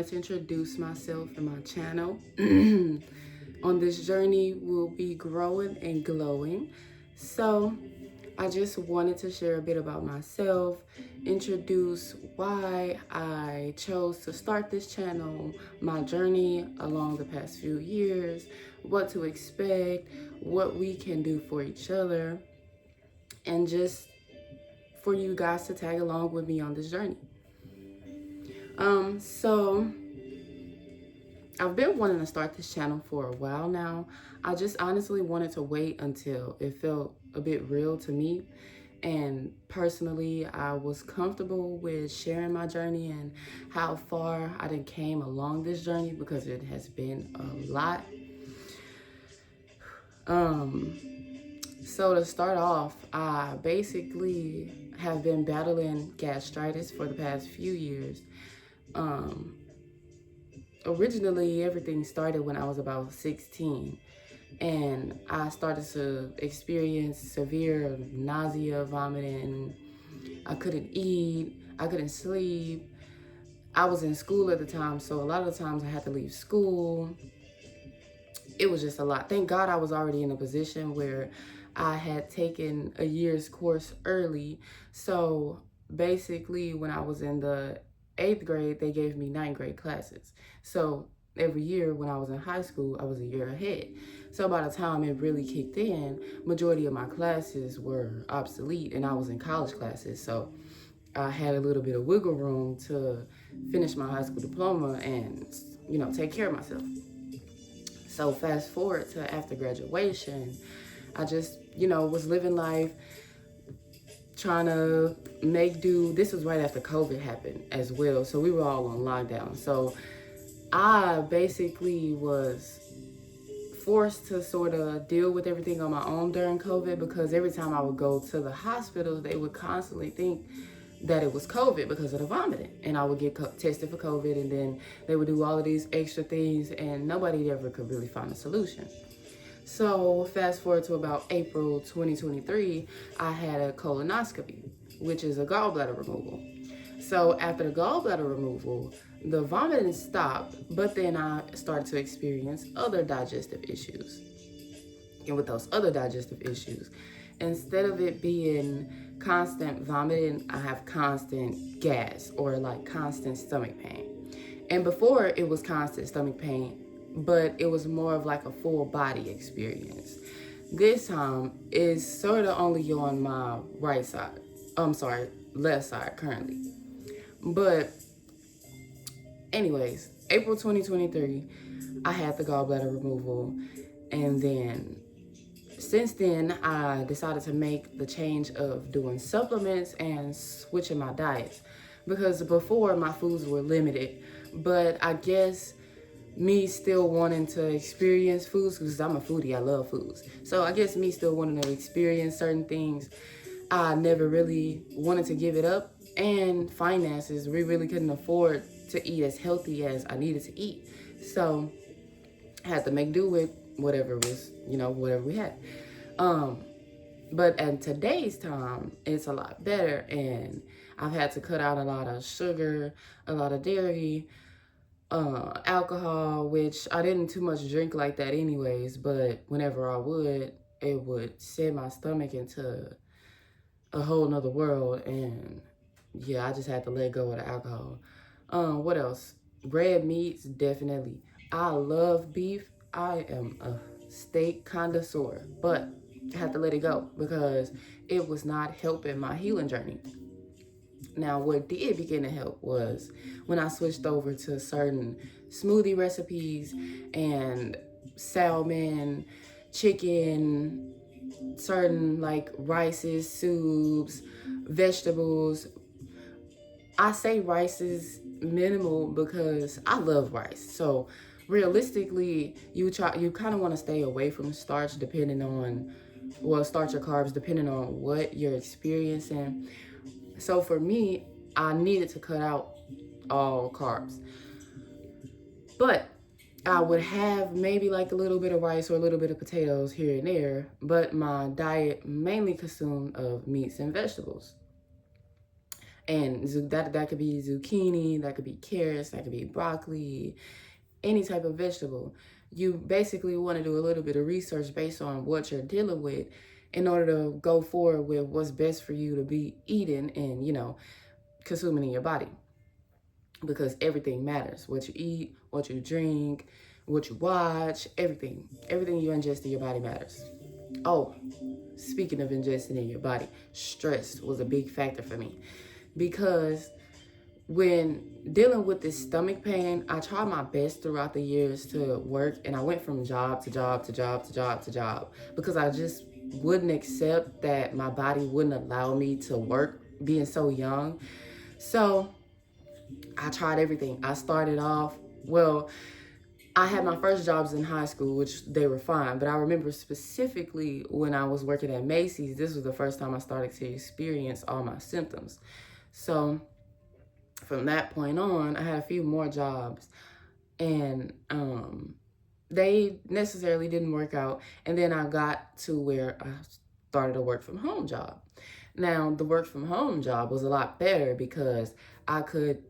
wanted to introduce myself and my channel. On this journey, we'll be growing and glowing. So, I just wanted to share a bit about myself, introduce why I chose to start this channel, my journey along the past few years, what to expect, what we can do for each other, and just for you guys to tag along with me on this journey. So I've been wanting to start this channel for a while now. I just honestly wanted to wait until it felt a bit real to me. And personally, I was comfortable with sharing my journey and how far I done came along this journey, because it has been a lot. So to start off, I basically have been battling gastritis for the past few years. Originally, everything started when I was about 16, and I started to experience severe nausea, vomiting. I couldn't eat, I couldn't sleep. I was in school at the time, so a lot of the times I had to leave school. It was just a lot. Thank God I was already in a position where I had taken a year's course early. So basically, when I was in the 8th grade, they gave me 9th grade classes. So every year when I was in high school, I was a year ahead. So by the time it really kicked in, majority of my classes were obsolete, and I was in college classes. So I had a little bit of wiggle room to finish my high school diploma and, take care of myself. So fast forward to after graduation, I just, was living life, trying to make do. This was right after COVID happened as well. So we were all on lockdown. So I basically was forced to sort of deal with everything on my own during COVID, because every time I would go to the hospital, they would constantly think that it was COVID because of the vomiting. And I would get tested for COVID, and then they would do all of these extra things, and nobody ever could really find a solution. So fast forward to about April 2023, I had a colonoscopy, which is a gallbladder removal. So after the gallbladder removal, the vomiting stopped, but then I started to experience other digestive issues. And with those other digestive issues, instead of it being constant vomiting, I have constant gas, or like constant stomach pain. And before, it was constant stomach pain, but it was more of like a full body experience. This time is sort of only on my right side. Left side currently. But anyways, April 2023, I had the gallbladder removal, and then since then, I decided to make the change of doing supplements and switching my diets, because before my foods were limited, but I guess me still wanting to experience foods, because I'm a foodie, I love foods. So I guess me still wanting to experience certain things, I never really wanted to give it up. And finances, we really couldn't afford to eat as healthy as I needed to eat. So I had to make do with whatever was, whatever we had. But at today's time, it's a lot better, and I've had to cut out a lot of sugar, a lot of dairy, alcohol, which I didn't too much drink like that anyways, but whenever I would, it would send my stomach into a whole nother world, and yeah, I just had to let go of the alcohol. What else? Red meats, definitely. I love beef. I am a steak connoisseur, but I had to let it go because it was not helping my healing journey. Now, what did begin to help was when I switched over to certain smoothie recipes and salmon, chicken, certain like rices, soups, vegetables. I say rices minimal because I love rice. So realistically, you kind of want to stay away from starch, depending on, starch or carbs, depending on what you're experiencing. So for me, I needed to cut out all carbs. But I would have maybe like a little bit of rice or a little bit of potatoes here and there, but my diet mainly consumed of meats and vegetables. And that could be zucchini, that could be carrots, that could be broccoli, any type of vegetable. You basically want to do a little bit of research based on what you're dealing with in order to go forward with what's best for you to be eating and, consuming in your body. Because everything matters. What you eat, what you drink, what you watch, everything. Everything you ingest in your body matters. Oh, speaking of ingesting in your body, stress was a big factor for me. Because when dealing with this stomach pain, I tried my best throughout the years to work, and I went from job to job to job to job to job because I just wouldn't accept that my body wouldn't allow me to work being so young. So I tried everything. I started off, I had my first jobs in high school, which they were fine, but I remember specifically when I was working at Macy's, this was the first time I started to experience all my symptoms. So from that point on, I had a few more jobs, and they necessarily didn't work out. And then I got to where I started a work from home job. Now, the work from home job was a lot better because I could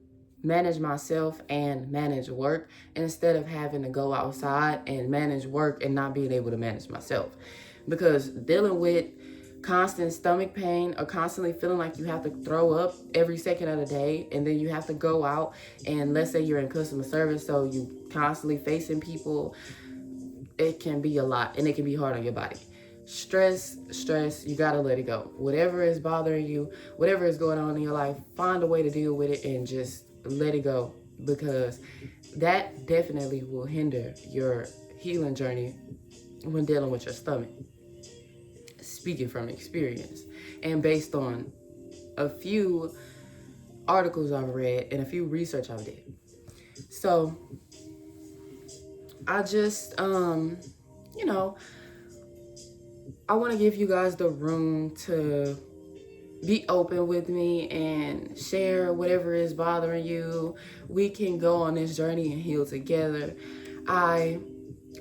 manage myself and manage work instead of having to go outside and manage work and not being able to manage myself. Because dealing with constant stomach pain or constantly feeling like you have to throw up every second of the day, and then you have to go out and let's say you're in customer service, so you constantly facing people, it can be a lot and it can be hard on your body. Stress, you gotta let it go. Whatever is bothering you, whatever is going on in your life, find a way to deal with it and just let it go, because that definitely will hinder your healing journey when dealing with your stomach. Speaking from experience and based on a few articles I've read and a few research I've did. So I just, I want to give you guys the room to be open with me and share whatever is bothering you. We can go on this journey and heal together. I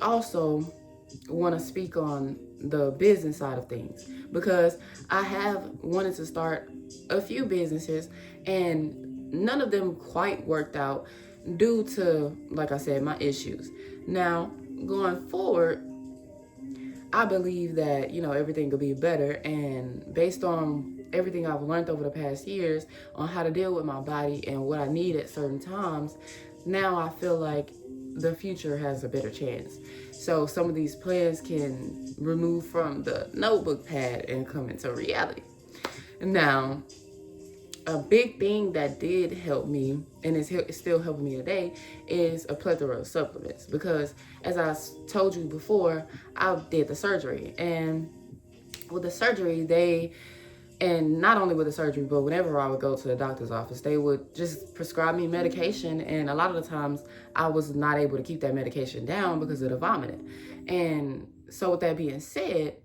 also want to speak on the business side of things because I have wanted to start a few businesses and none of them quite worked out due to, like I said, my issues. Now, going forward, I believe that, everything could be better, and based on everything I've learned over the past years on how to deal with my body and what I need at certain times, now I feel like the future has a better chance. So some of these plans can remove from the notebook pad and come into reality. Now, a big thing that did help me, and is still helping me today, is a plethora of supplements. Because as I told you before, I did the surgery. And with the surgery, and not only with the surgery, but whenever I would go to the doctor's office, they would just prescribe me medication. And a lot of the times I was not able to keep that medication down because of the vomiting. And so with that being said,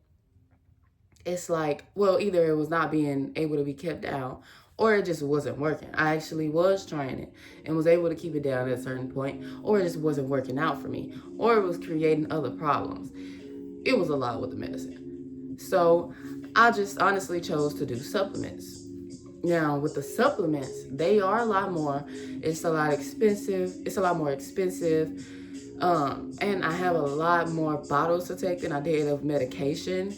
it's like, either it was not being able to be kept down or it just wasn't working. I actually was trying it and was able to keep it down at a certain point, or it just wasn't working out for me, or it was creating other problems. It was a lot with the medicine. So I just honestly chose to do supplements. Now, with the supplements, they are a lot more. It's a lot more expensive. And I have a lot more bottles to take than I did of medication.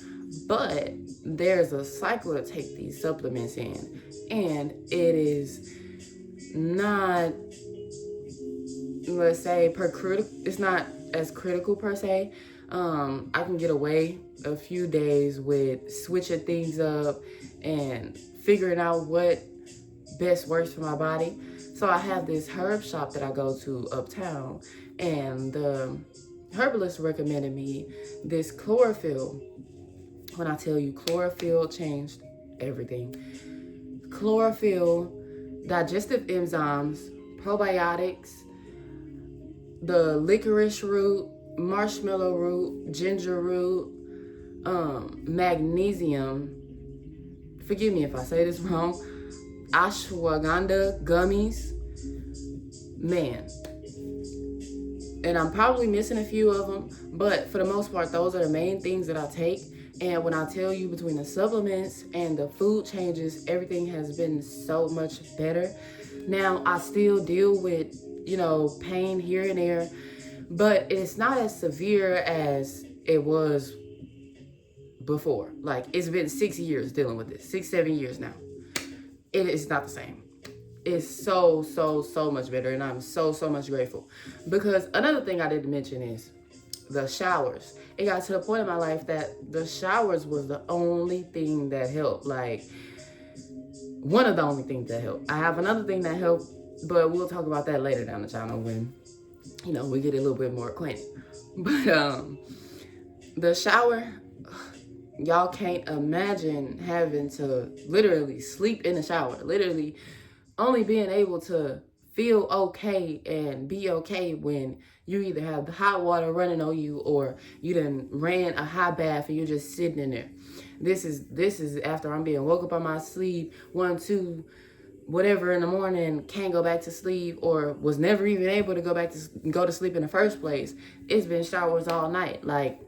But there's a cycle to take these supplements in. And it is not, let's say, it's not as critical per se. I can get away a few days with switching things up and figuring out what best works for my body. So I have this herb shop that I go to uptown, and the herbalist recommended me this chlorophyll. When I tell you, chlorophyll changed everything. Chlorophyll, digestive enzymes, probiotics, the licorice root, marshmallow root, ginger root, magnesium, forgive me if I say this wrong, ashwagandha gummies. Man, and I'm probably missing a few of them, but for the most part, those are the main things that I take. And when I tell you, between the supplements and the food changes, everything has been so much better. Now, I still deal with, pain here and there, but it's not as severe as it was before. Like, it's been 6 years dealing with this, 6, 7 years now. It is not the same. It's so much better, and I'm so much grateful. Because another thing I didn't mention is the showers. It got to the point in my life that the showers was the only thing that helped. Like, one of the only things that helped. I have another thing that helped, but we'll talk about that later down the channel when, we get a little bit more acquainted. But the shower, y'all can't imagine having to literally sleep in the shower. Literally only being able to feel okay and be okay when you either have the hot water running on you or you done ran a hot bath and you're just sitting in there. This is after I'm being woke up on my sleep, 1, 2, whatever in the morning, can't go back to sleep, or was never even able to go to sleep in the first place. It's been showers all night. Like,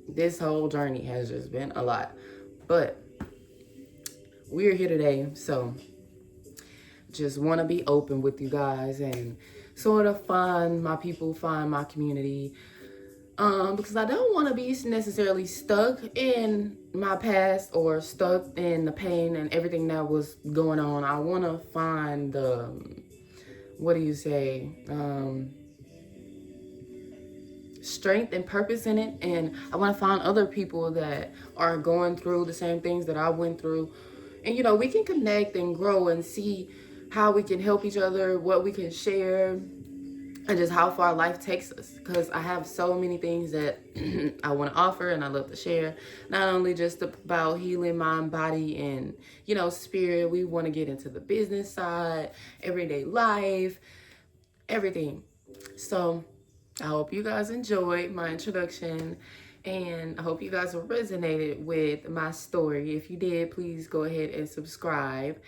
this whole journey has just been a lot. But we're here today, so just want to be open with you guys and sort of find my people, find my community. Because I don't want to be necessarily stuck in my past or stuck in the pain and everything that was going on. I want to find the, strength and purpose in it. And I want to find other people that are going through the same things that I went through. And, we can connect and grow and see how we can help each other, what we can share, and just how far life takes us. Because I have so many things that I want to offer and I love to share. Not only just about healing mind, body, and, spirit. We want to get into the business side, everyday life, everything. So I hope you guys enjoyed my introduction. And I hope you guys resonated with my story. If you did, please go ahead and subscribe.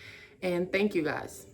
And thank you guys.